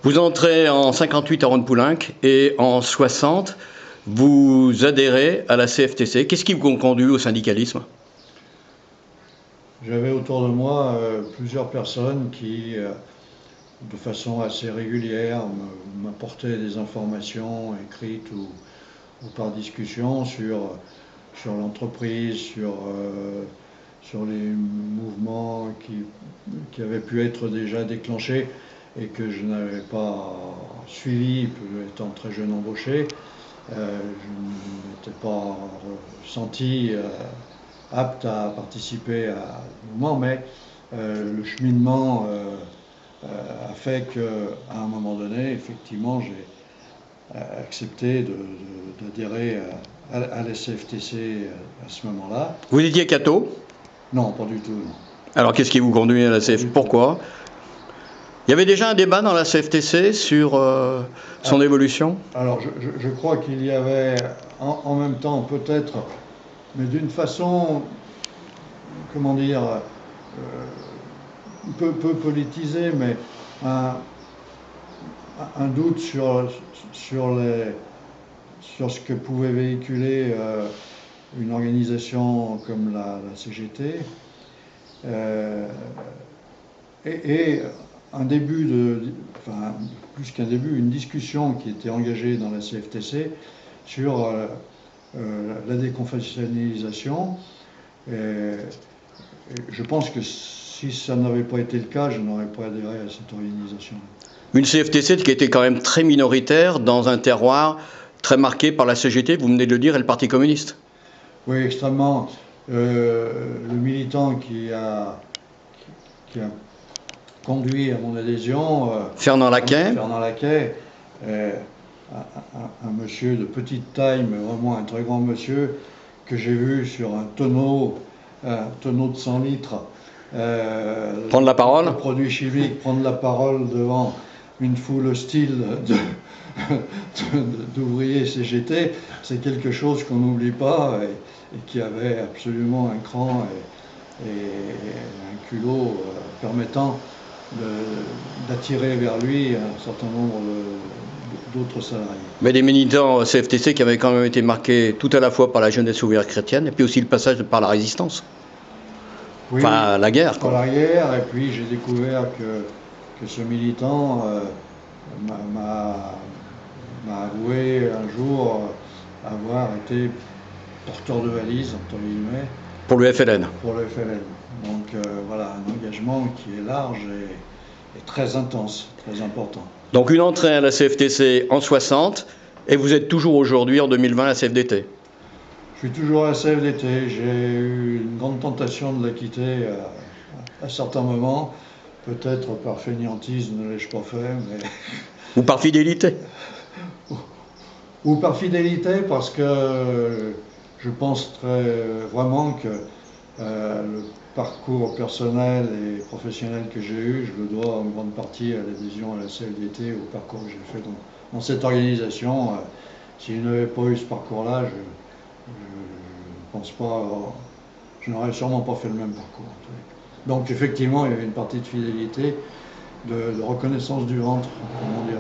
Vous entrez en 58 à Rhône-Poulenc et en 60, vous adhérez à la CFTC. Qu'est-ce qui vous conduit au syndicalisme? J'avais autour de moi plusieurs personnes qui, de façon assez régulière, m'apportaient des informations écrites ou par discussion sur l'entreprise, sur les mouvements qui avaient pu être déjà déclenchés et que je n'avais pas suivi, étant très jeune embauché. Je ne m'étais pas senti apte à participer à ce mouvement, mais le cheminement a fait qu'à un moment donné, effectivement, j'ai accepté d'adhérer à la CFTC à ce moment-là. Vous étiez catho? Non, pas du tout. Non. Alors qu'est-ce qui vous conduit à la CFTC? Pourquoi? Il y avait déjà un débat dans la CFTC sur son évolution? Alors je crois qu'il y avait en même temps peut-être, mais d'une façon, comment dire, peu politisée, mais un doute sur ce que pouvait véhiculer une organisation comme la CGT. Et un début enfin plus qu'un début, une discussion qui était engagée dans la CFTC sur la déconfessionnalisation. Je pense que si ça n'avait pas été le cas, je n'aurais pas adhéré à cette organisation. Une CFTC qui était quand même très minoritaire dans un terroir très marqué par la CGT, vous venez de le dire, et le Parti communiste. Oui, extrêmement. Le militant qui a conduit à mon adhésion, Fernand Laquet, un monsieur de petite taille, mais vraiment un très grand monsieur, que j'ai vu sur un tonneau de 100 litres, prendre la parole, de produits chimiques, prendre la parole devant une foule hostile d'ouvriers CGT, c'est quelque chose qu'on n'oublie pas et qui avait absolument un cran et un culot permettant d'attirer vers lui un certain nombre d'autres salariés. Mais des militants CFTC qui avaient quand même été marqués tout à la fois par la jeunesse ouvrière chrétienne et puis aussi le passage par la résistance. Oui, enfin, la guerre, quoi. Par la guerre, et puis j'ai découvert que ce militant m'a avoué un jour avoir été porteur de valise, entre guillemets. Pour le FLN. Pour le FLN. Donc voilà, un engagement qui est large et très intense, très important. Donc une entrée à la CFTC en 60, et vous êtes toujours aujourd'hui, en 2020, à la CFDT. Je suis toujours à la CFDT. J'ai eu une grande tentation de la quitter à certains moments. Peut-être par fainéantise ne l'ai-je pas fait, mais... Ou par fidélité. Ou par fidélité, parce que je pense vraiment que le parcours personnel et professionnel que j'ai eu, je le dois en grande partie à l'adhésion à la CFDT, au parcours que j'ai fait dans cette organisation. Si je n'avais pas eu ce parcours-là, je pense pas, je n'aurais sûrement pas fait le même parcours. Donc effectivement, il y avait une partie de fidélité, de reconnaissance du ventre, comme on dirait.